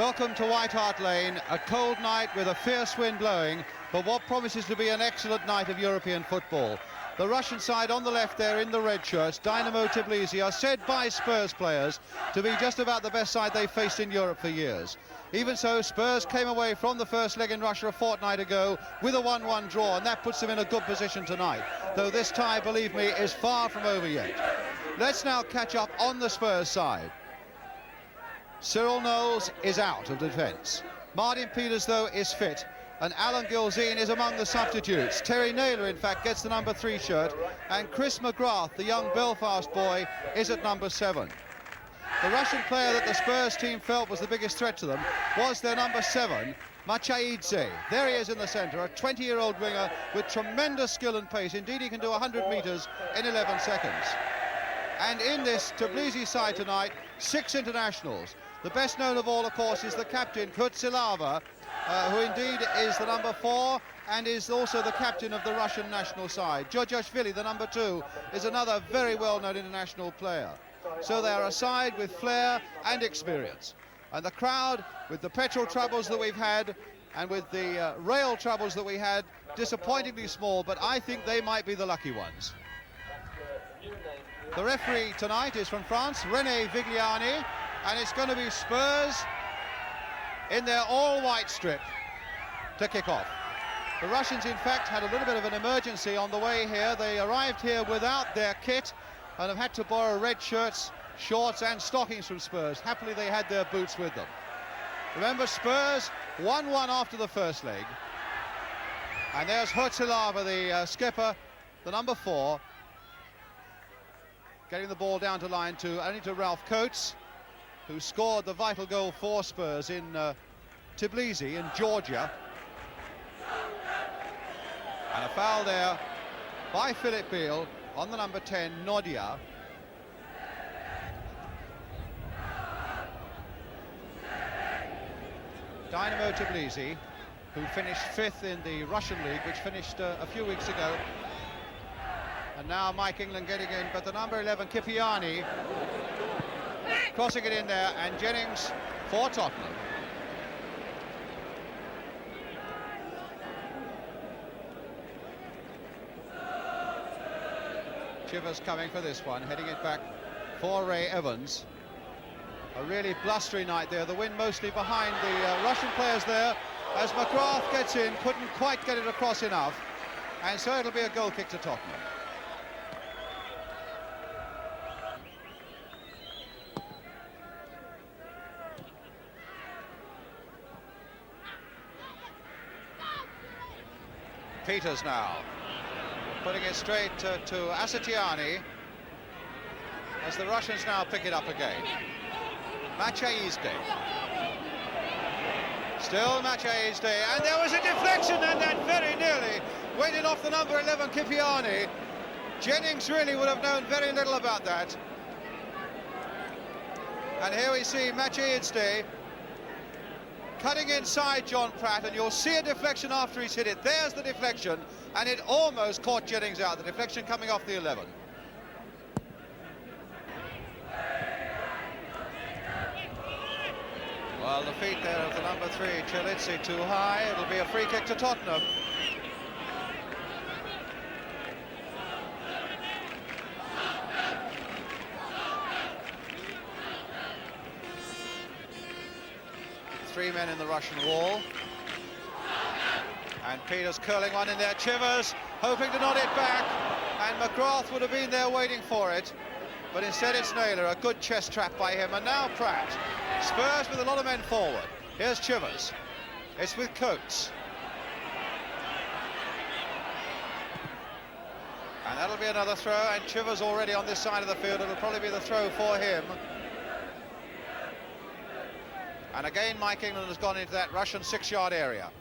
Welcome to White Hart Lane, a cold night with a fierce wind blowing, but what promises to be an excellent night of European football. The Russian side on the left there in the red shirts, Dynamo Tbilisi, are said by Spurs players to be just about the best side they've faced in Europe for years. Even so, Spurs came away from the first leg in Russia a fortnight ago with a 1-1 draw, and that puts them in a good position tonight, though this tie, believe me, is far from over yet. Let's now catch up on the Spurs side. Cyril Knowles is out of defence. Martin Chivers, though, is fit, and Alan Gilzean is among the substitutes. Terry Naylor, in fact, gets the number 3 shirt, and Chris McGrath, the young Belfast boy, is at number 7. The Russian player that the Spurs team felt was the biggest threat to them was their number 7, Ebralidze. There he is in the centre, a 20-year-old winger with tremendous skill and pace. Indeed, he can do 100 metres in 11 seconds. And in this Tbilisi side tonight, 6 internationals. The best known of all, of course, is the captain, Kurtsilava, who indeed is the number 4 and is also the captain of the Russian national side. Djordjashvili, the number 2, is another very well-known international player. So they are a side with flair and experience. And the crowd, with the petrol troubles that we've had and with the rail troubles that we had, disappointingly small, but I think they might be the lucky ones. The referee tonight is from France, René Vigliani, and it's going to be Spurs in their all-white strip to kick off. The Russians, in fact, had a little bit of an emergency on the way here. They arrived here without their kit and have had to borrow red shirts, shorts and stockings from Spurs. Happily, they had their boots with them. Remember, Spurs 1-1 after the first leg. And there's Kurtsilava, the skipper, the number 4, getting the ball down to line 2, only to Ralph Coates, who scored the vital goal for Spurs in Tbilisi in Georgia. And a foul there by Philip Beale on the number 10, Nodia. Dynamo Tbilisi, who finished 5th in the Russian league, which finished a few weeks ago. And now Mike England getting in, but the number 11, Kipiani, crossing it in there, and Jennings for Tottenham. Chivers coming for this one, heading it back for Ray Evans. A really blustery night there, the wind mostly behind the Russian players there, as McGrath gets in, couldn't quite get it across enough, and so it'll be a goal kick to Tottenham. Peters now, putting it straight to Asatiani, as the Russians now pick it up again. Machaizde. Still Machaizde, and there was a deflection, and that very nearly went in off the number 11, Kipiani. Jennings really would have known very little about that. And here we see Machaizde cutting inside John Pratt, and you'll see a deflection after he's hit it. There's the deflection, and it almost caught Jennings out. The deflection coming off the 11. Well, the feet there of the number 3, Chilitsi, too high. It'll be a free kick to Tottenham. Three men in the Russian wall. And Peters curling one in there. Chivers hoping to nod it back. And McGrath would have been there waiting for it. But instead it's Naylor, a good chest trap by him. And now Pratt. Spurs with a lot of men forward. Here's Chivers. It's with Coates. And that'll be another throw. And Chivers already on this side of the field. It'll probably be the throw for him. And again, Mike England has gone into that Russian 6-yard area.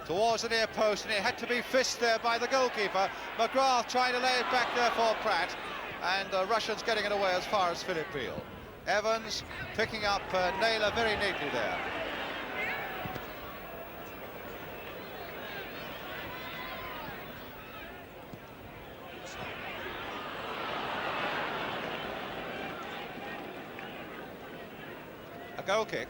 Towards the near post, and it had to be fisted there by the goalkeeper. McGrath trying to lay it back there for Pratt. And the Russians getting it away as far as Philip Beale. Evans picking up Naylor very neatly there. A goal kick.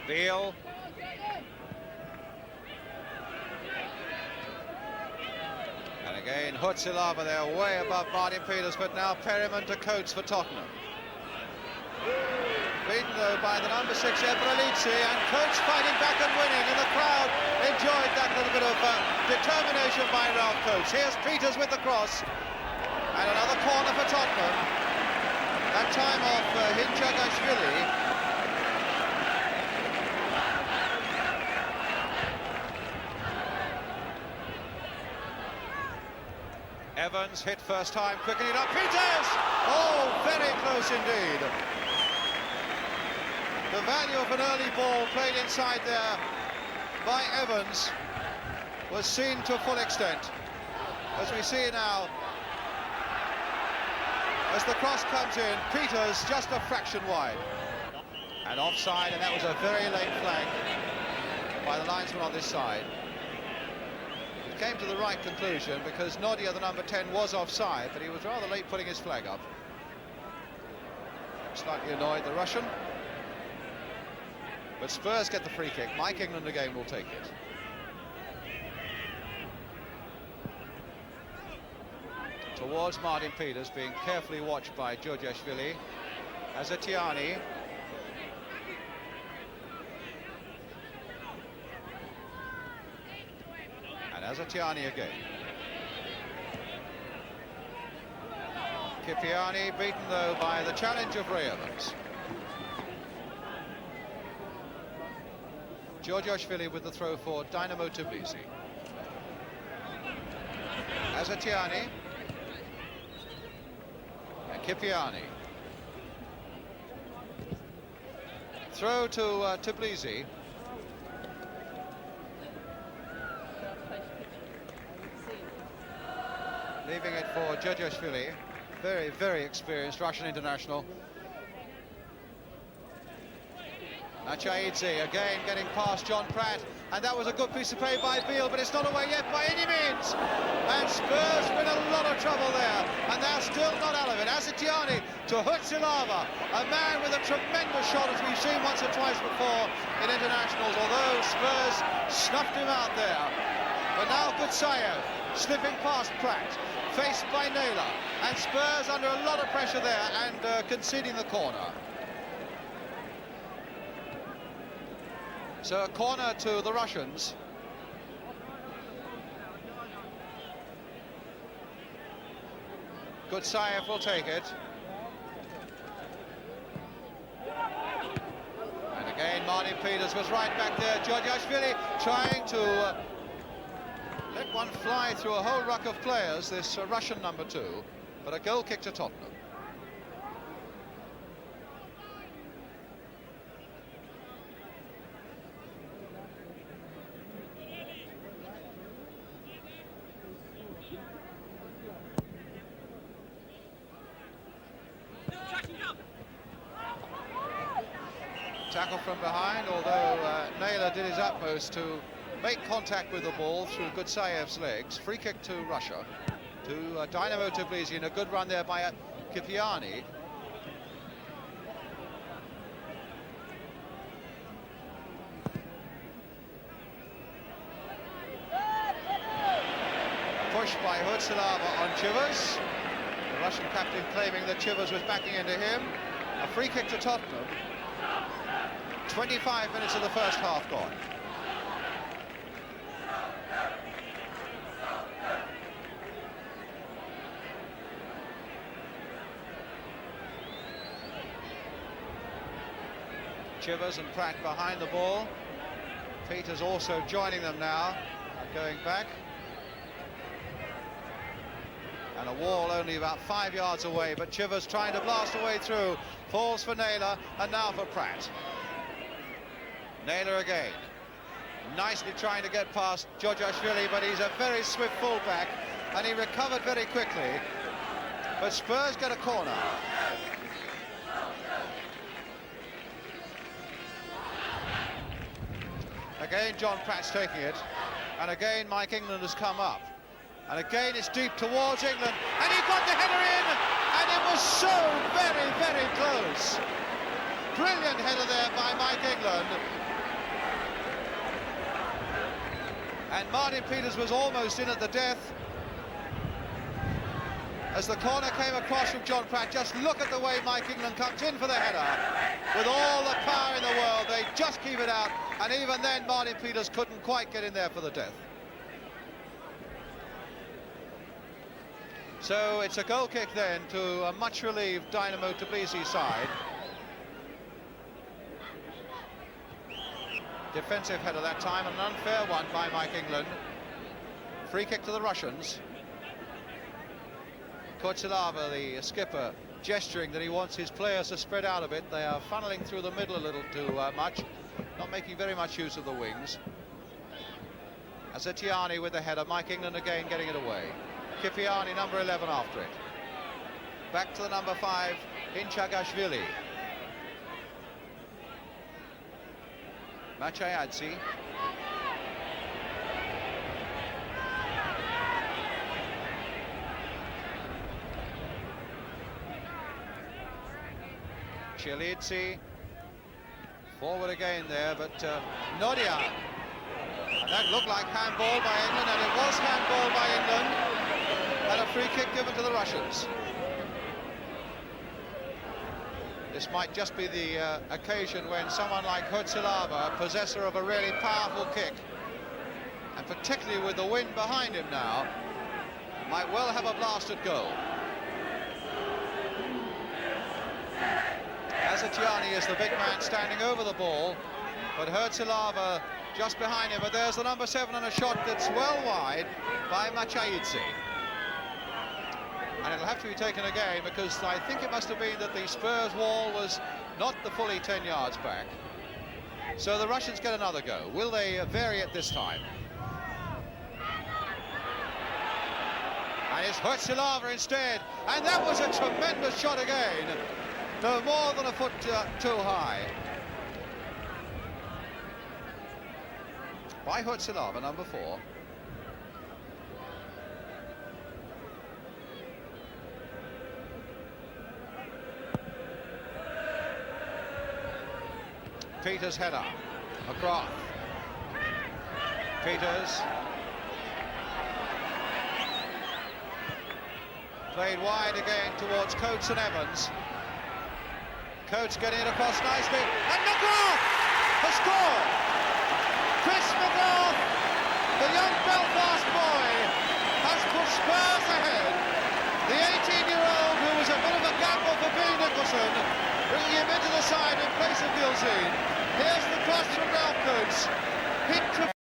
Beale. And again, Hutsilava there, way above Martin Peters, but now Perryman to Coates for Tottenham. Beaten though by the number 6 Ebralidze, and Coates fighting back and winning, and the crowd enjoyed that little bit of determination by Ralph Coates. Here's Peters with the cross, and another corner for Tottenham. That time off Hinchagashvili. Evans hit first time, quickening it up. Peters! Oh, very close indeed. The value of an early ball played inside there by Evans was seen to full extent. As we see now, as the cross comes in, Peters just a fraction wide. And offside, and that was a very late flag by the linesman on this side. Came to the right conclusion because Nodia, the number 10, was offside, but he was rather late putting his flag up. Slightly annoyed, the Russian. But Spurs get the free kick. Mike England again will take it. Towards Martin Peters, being carefully watched by Georgiashvili. Azatiani. Azatiani again. Kipiani beaten though by the challenge of Ray Evans. Georgiashvili with the throw for Dynamo Tbilisi. Azatiani and Kipiani. Throw to Tbilisi. Leaving it for Georgiashvili, very, very experienced Russian international. Nachaidze again getting past John Pratt, and that was a good piece of play by Beale, but it's not away yet by any means. And Spurs win a lot of trouble there, and they're still not out of it. Azatiani to Hutsilava, a man with a tremendous shot, as we've seen once or twice before in internationals, although Spurs snuffed him out there. But now Gutsayev slipping past Pratt, faced by Naylor, and Spurs under a lot of pressure there and conceding the corner. So a corner to the Russians. Gutsayev will take it. And again, Martin Peters was right back there. Georgiashvili trying to let one fly through a whole ruck of players, this Russian number 2, but a goal kick to Tottenham. Tackle from behind, although Naylor did his utmost to make contact with the ball through Gutsayev's legs. Free kick to Russia, to Dynamo Tbilisi, and a good run there by Kipiani. Push by Hutsilava on Chivers. The Russian captain claiming that Chivers was backing into him. A free kick to Tottenham. 25 minutes of the first half gone. Chivers and Pratt behind the ball. Peters also joining them now, going back. And a wall only about 5 yards away, but Chivers trying to blast a way through. Falls for Naylor, and now for Pratt. Naylor again. Nicely trying to get past Georgiashvili, but he's a very swift fullback, and he recovered very quickly. But Spurs get a corner. Again, John Pratt's taking it, and again Mike England has come up, and again it's deep towards England, and he got the header in, and it was so very, very close. Brilliant header there by Mike England, And Martin Chivers was almost in at the death. As the corner came across from John Pratt, just look at the way Mike England comes in for the header. With all the power in the world, they just keep it out. And even then, Martin Chivers couldn't quite get in there for the death. So it's a goal kick then to a much relieved Dynamo Tbilisi side. Defensive header that time, and an unfair one by Mike England. Free kick to the Russians. Kochilava, the skipper, gesturing that he wants his players to spread out a bit. They are funneling through the middle a little too much, not making very much use of the wings. Azetiani with the header, Mike England again getting it away. Kipiani, number 11, after it. Back to the number 5, Inchagashvili. Machayadze. Chilidze. Forward again there, but Nodia. And that looked like handball by England, and it was handball by England. And a free kick given to the Russians. This might just be the occasion when someone like Kochilava, possessor of a really powerful kick, and particularly with the wind behind him now, might well have a blasted goal. Azetiani is the big man standing over the ball, but Kochilava just behind him. But there's the number 7 and a shot that's well wide by Machayadze. And it'll have to be taken again, because I think it must have been that the Spurs wall was not the fully 10 yards back. So the Russians get another go. Will they vary it this time? And it's Kochilava instead. And that was a tremendous shot again. No more than a foot too high. By Kochilava, number 4. Peters' header. McGrath. Peters. Played wide again towards Coates and Evans. Coates getting it across nicely. And McGrath has scored! Chris McGrath, the young Belfast boy, has put Spurs ahead. The 18-year-old who was a bit of a gamble for Bill Nicholson, bringing him into the side in place of Gilzine. Here's the cross from Ralph Coates.